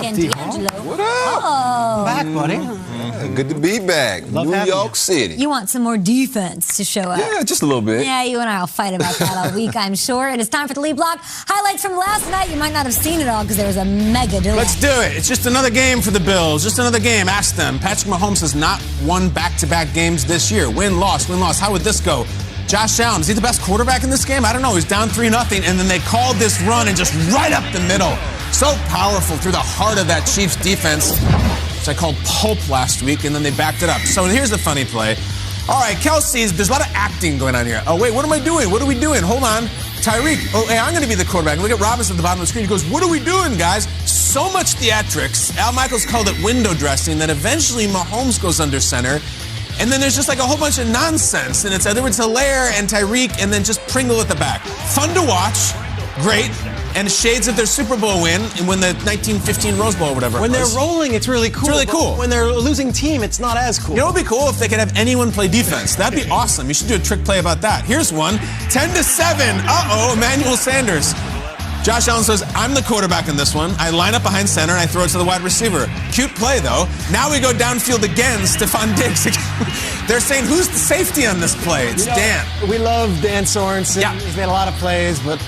and D'Angelo. What up? Oh. Back, buddy. Good to be back. Love New having York you. City. You want some more defense to show up. Yeah, just a little bit. Yeah, you and I will fight about that all week, I'm sure. It is time for the lead block. Highlights from last night. You might not have seen it all because there was a mega delay. Let's do it. It's just another game for the Bills. Just another game. Ask them. Patrick Mahomes has not won back-to-back games this year. Win, loss, win, loss. How would this go? Josh Allen, is he the best quarterback in this game? I don't know. He's down 3-0, and then they called this run and just right up the middle. So powerful through the heart of that Chiefs defense, which I called pulp last week, and then they backed it up. So here's the funny play. All right, Kelsey's, there's a lot of acting going on here. Oh, wait, what am I doing? What are we doing? Hold on. Tyreek, oh, hey, I'm going to be the quarterback. Look at Robinson at the bottom of the screen. He goes, what are we doing, guys? So much theatrics. Al Michaels called it window dressing that eventually Mahomes goes under center. And then there's just like a whole bunch of nonsense. And it's Edwards Hilaire and Tyreek and then just Pringle at the back. Fun to watch. Great. And shades of their Super Bowl win and win the 1915 Rose Bowl or whatever. When they're rolling, it's really cool. It's really cool. When they're a losing team, it's not as cool. You know what would be cool? If they could have anyone play defense. That'd be awesome. You should do a trick play about that. Here's one. 10-7. Uh-oh, Emmanuel Sanders. Josh Allen says, I'm the quarterback in this one. I line up behind center and I throw it to the wide receiver. Cute play, though. Now we go downfield again. Stephon Diggs. They're saying, who's the safety on this play? It's Dan. We love Dan Sorensen. Yeah. He's made a lot of plays, but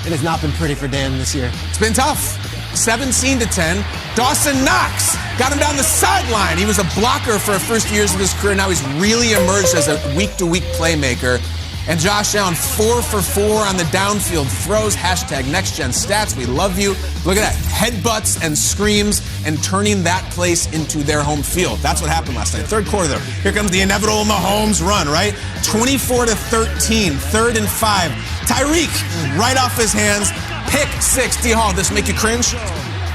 it has not been pretty for Dan this year. It's been tough. 17-10. Dawson Knox got him down the sideline. He was a blocker for the first years of his career. Now he's really emerged as a week-to-week playmaker. And Josh Allen, 4 for 4 on the downfield throws. Hashtag NextGenStats. We love you. Look at that. Headbutts and screams and turning that place into their home field. That's what happened last night. Third quarter, though. Here comes the inevitable Mahomes run, right? 24-13, 3rd and 5. Tyreek, right off his hands. Pick 6. D-Hall, this make you cringe?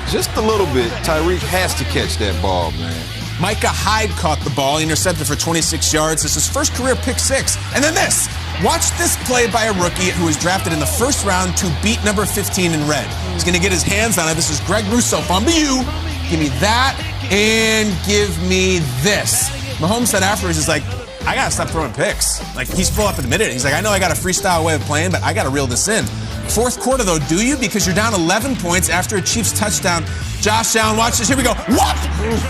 Just a little bit. Tyreek has to catch that ball, man. Micah Hyde caught the ball, intercepted for 26 yards. It's his first career pick 6. And then this. Watch this play by a rookie who was drafted in the first round to beat number 15 in red. He's going to get his hands on it. This is Greg Rousseau. Bumba you. Give me that and give me this. Mahomes said afterwards, he's like, I got to stop throwing picks. Like, he's full up admitted it. He's like, I know I got a freestyle way of playing, but I got to reel this in. Fourth quarter, though, do you? Because you're down 11 points after a Chiefs touchdown. Josh Allen, watch this. Here we go. Whoop!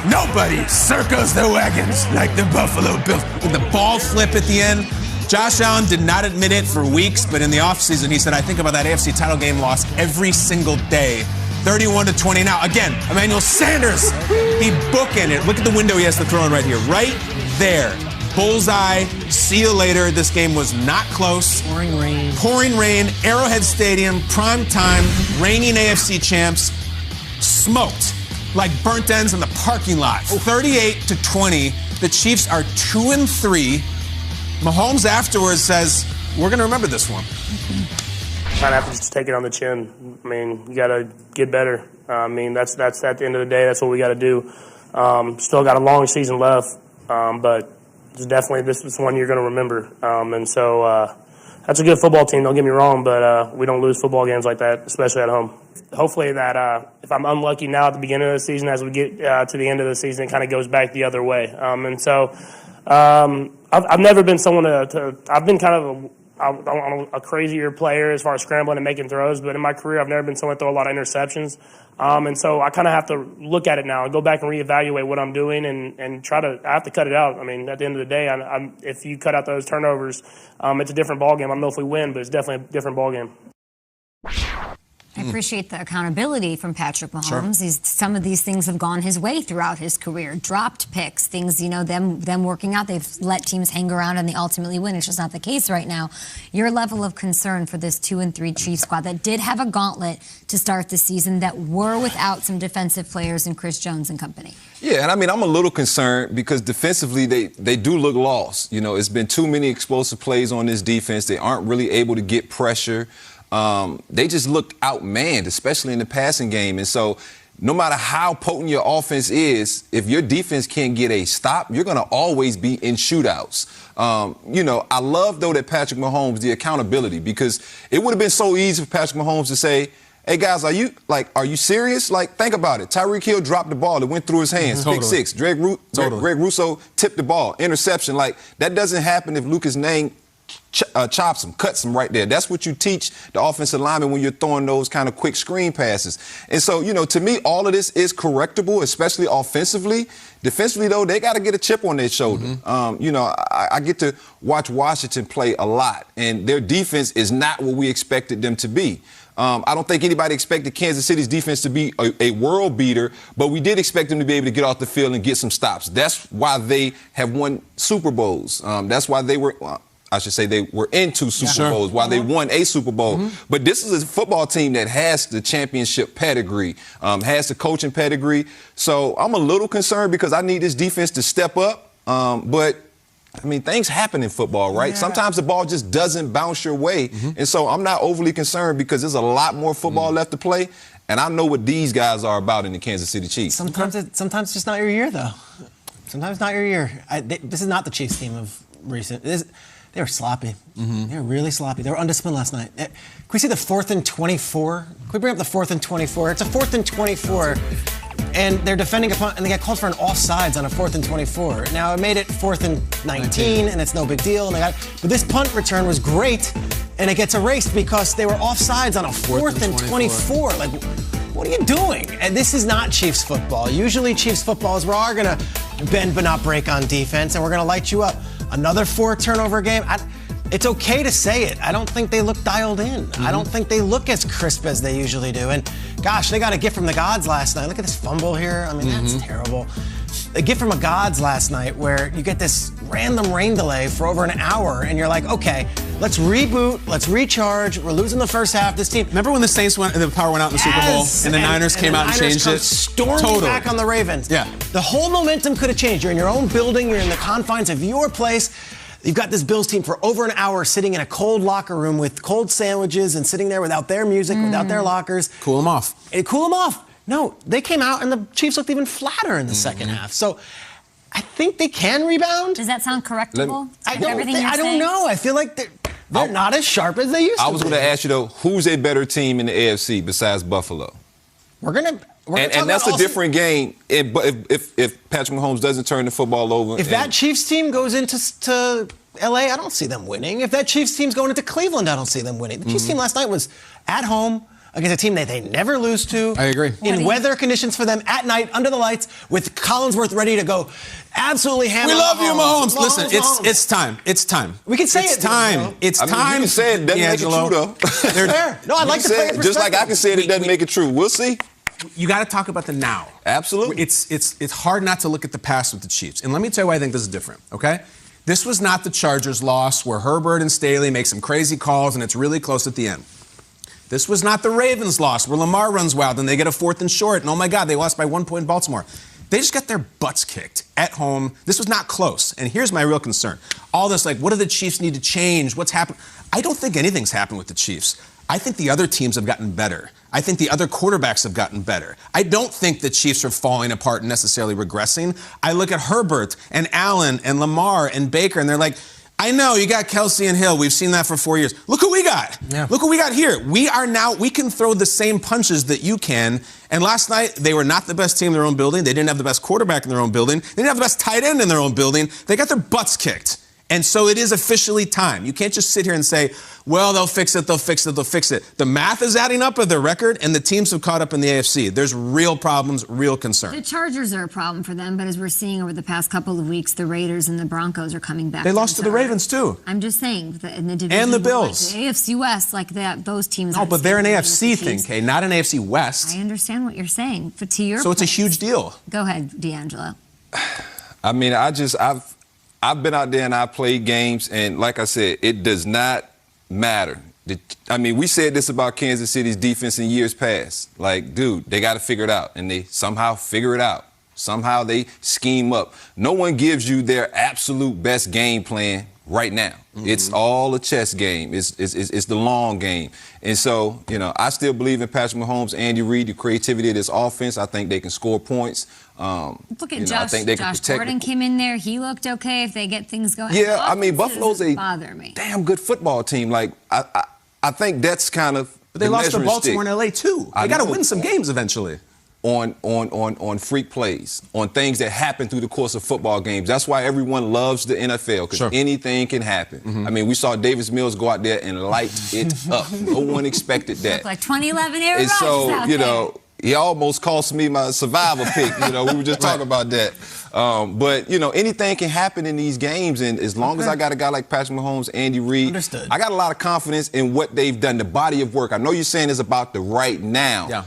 Nobody circles the wagons like the Buffalo Bills. With the ball flip at the end. Josh Allen did not admit it for weeks, but in the offseason, he said, I think about that AFC title game loss every single day. 31-20. Now, again, Emmanuel Sanders, he bookended. Look at the window he has to throw in right here. Right there. Bullseye. See you later. This game was not close. Pouring rain. Pouring rain. Arrowhead Stadium. Prime time. Reigning AFC champs. Smoked like burnt ends in the parking lot. 38-20. The Chiefs are 2-3. Mahomes afterwards says, we're going to remember this one. Kind of have to just take it on the chin. I mean, you got to get better. I mean, that's at the end of the day, that's what we got to do. Still got a long season left, but it's definitely this is one you're going to remember. And so that's a good football team, don't get me wrong, but we don't lose football games like that, especially at home. Hopefully that if I'm unlucky now at the beginning of the season, as we get to the end of the season, it kind of goes back the other way. And so I've never been someone I've been kind of a crazier player as far as scrambling and making throws, but in my career I've never been someone to throw a lot of interceptions. And so I kind of have to look at it now and go back and reevaluate what I'm doing and I have to cut it out. I mean, at the end of the day, if you cut out those turnovers, it's a different ballgame. I don't know if we win, but it's definitely a different ballgame. I appreciate the accountability from Patrick Mahomes. Sure. Some of these things have gone his way throughout his career. Dropped picks, things, them working out. They've let teams hang around and they ultimately win. It's just not the case right now. Your level of concern for this 2-3 Chiefs squad that did have a gauntlet to start the season that were without some defensive players in Chris Jones and company. Yeah, and I mean, I'm a little concerned because defensively they do look lost. It's been too many explosive plays on this defense. They aren't really able to get pressure. They just looked outmanned, especially in the passing game. And so no matter how potent your offense is, if your defense can't get a stop, you're going to always be in shootouts. I love, though, that Patrick Mahomes, the accountability, because it would have been so easy for Patrick Mahomes to say, hey, guys, are you serious? Like, think about it. Tyreek Hill dropped the ball. It went through his hands. Totally. Pick 6. Greg Rousseau tipped the ball. Interception. Like, that doesn't happen if Lucas Nang chops them, cuts them right there. That's what you teach the offensive lineman when you're throwing those kind of quick screen passes. And so, to me, all of this is correctable, especially offensively. Defensively, though, they got to get a chip on their shoulder. I get to watch Washington play a lot, and their defense is not what we expected them to be. I don't think anybody expected Kansas City's defense to be a world beater, but we did expect them to be able to get off the field and get some stops. That's why they have won Super Bowls. That's why they were, I should say, they were in 2 Super Bowls, why they won a Super Bowl. But this is a football team that has the championship pedigree, has the coaching pedigree. So I'm a little concerned because I need this defense to step up. But things happen in football, right? Yeah. Sometimes the ball just doesn't bounce your way. And so I'm not overly concerned because there's a lot more football left to play. And I know what these guys are about in the Kansas City Chiefs. Sometimes it's just not your year, though. Sometimes not your year. This is not the Chiefs team of recent. They were sloppy. They were really sloppy. They were undisciplined last night. Can we see the 4th and 24? Can we bring up the 4th and 24? It's a 4th and 24. And they're defending a punt, and they got called for an offsides on a 4th and 24. Now, it made it 4th and 19, and it's no big deal. But this punt return was great, and it gets erased because they were offsides on a 4th and 24. Like, what are you doing? And this is not Chiefs football. Usually Chiefs football is we are going to bend but not break on defense, and we're going to light you up. Another 4-turnover game. It's okay to say it. I don't think they look dialed in. I don't think they look as crisp as they usually do. And gosh, they got a gift from the gods last night. Look at this fumble here. That's terrible. A gift from the gods last night where you get this random rain delay for over an hour and you're like, okay, let's reboot, let's recharge. We're losing the first half. This team. Remember when the Saints the power went out in the Super Bowl and the Niners came out and changed it? Storming back on the Ravens. Yeah. The whole momentum could have changed. You're in your own building. You're in the confines of your place. You've got this Bills team for over an hour sitting in a cold locker room with cold sandwiches and sitting there without their music, without their lockers. Cool them off. Cool them off. No, they came out and the Chiefs looked even flatter in the second half. So I think they can rebound. Does that sound correctable? I don't know. I feel like they're not as sharp as they used to be. I was going to ask you, though, who's a better team in the AFC besides Buffalo? And that's a different game. If Patrick Mahomes doesn't turn the football over. If that Chiefs team goes into L.A., I don't see them winning. If that Chiefs team's going into Cleveland, I don't see them winning. The Chiefs team last night was at home against a team that they never lose to. I agree. In weather conditions for them at night under the lights with Collinsworth ready to go absolutely hammer. We love you, Mahomes. Listen, it's time. It's time. We can say it's time. It's time. You can say it, doesn't make it true, though. Fair. No, I like the player's perspective. Just like I can say it doesn't make it true. We'll see. You got to talk about the now. Absolutely. It's hard not to look at the past with the Chiefs. And let me tell you why I think this is different, okay? This was not the Chargers' loss where Herbert and Staley make some crazy calls and it's really close at the end. This was not the Ravens' loss where Lamar runs wild and they get a 4th and short and oh my God, they lost by 1 point in Baltimore. They just got their butts kicked at home. This was not close. And here's my real concern. All this what do the Chiefs need to change? What's happened? I don't think anything's happened with the Chiefs. I think the other teams have gotten better. I think the other quarterbacks have gotten better. I don't think the Chiefs are falling apart and necessarily regressing. I look at Herbert and Allen and Lamar and Baker, and they're like, I know, you got Kelsey and Hill. We've seen that for 4 years. Look who we got. Yeah. Look what we got here. We can throw the same punches that you can. And last night, they were not the best team in their own building. They didn't have the best quarterback in their own building. They didn't have the best tight end in their own building. They got their butts kicked. And so it is officially time. You can't just sit here and say, well, they'll fix it, they'll fix it, they'll fix it. The math is adding up of their record, and the teams have caught up in the AFC. There's real problems, real concern. The Chargers are a problem for them, but as we're seeing over the past couple of weeks, the Raiders and the Broncos are coming back. They lost to the Ravens, too. I'm just saying, in the division. And the Bills. Like the AFC West, like that, those teams. No, but they're an AFC thing, Kay, not an AFC West. I understand what you're saying, but to your So it's a huge deal. Go ahead, D'Angelo. I've been out there and I played games, and like I said, it does not matter. We said this about Kansas City's defense in years past. Like, dude, they got to figure it out, and they somehow figure it out. Somehow they scheme up. No one gives you their absolute best game plan right now. It's all a chess game. It's the long game. And so, I still believe in Patrick Mahomes, Andy Reid, the creativity of this offense. I think they can score points. Look at Josh. Josh Gordon came in there. He looked okay if they get things going. Yeah, Buffalo's a damn good football team. Like, I think that's kind of But they lost to Baltimore and L.A. too. They got to win some games eventually. on freak plays, on things that happen through the course of football games. That's why everyone loves the NFL, because anything can happen. I mean, we saw Davis Mills go out there and light it up. No one expected that. Look like 2011 Aaron And Rodgers so, out you there. know, he almost cost me my survivor pick. You know, we were just talking about that. But, you know, anything can happen in these games. And as long as I got a guy like Patrick Mahomes, Andy Reid, Understood. I got a lot of confidence in what they've done, the body of work. I know you're saying it's about the right now. Yeah.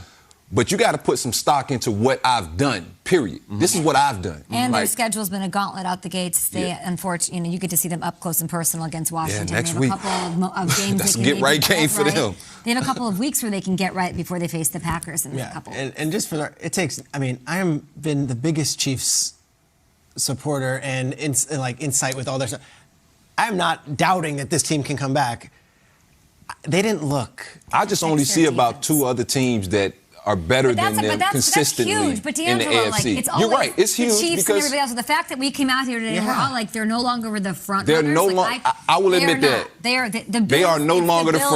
But you got to put some stock into what I've done, period. This is what I've done. And their Like, schedule's been a gauntlet out the gates. They, unfortunately, you know, you get to see them up close and personal against Washington. next they have week. a couple of games. That's they a can get-right maybe game for right. them. They have a couple of weeks where they can get right before they face the Packers in a couple. And just for it takes. I mean, I have been the biggest Chiefs supporter and like insight with all their stuff. I'm not doubting that this team can come back. They didn't look. I just only Fix their see about defense. 2 other teams that are better than them consistently That's huge. But in the D'Angelo, AFC. like, it's You're always right. It's the huge Chiefs and because everybody else. The fact that we came out here today and we're all like, they're no longer the front they're runners. no like, longer. I will they are admit not. that They are the they Bills, are no it's the longer the Bills front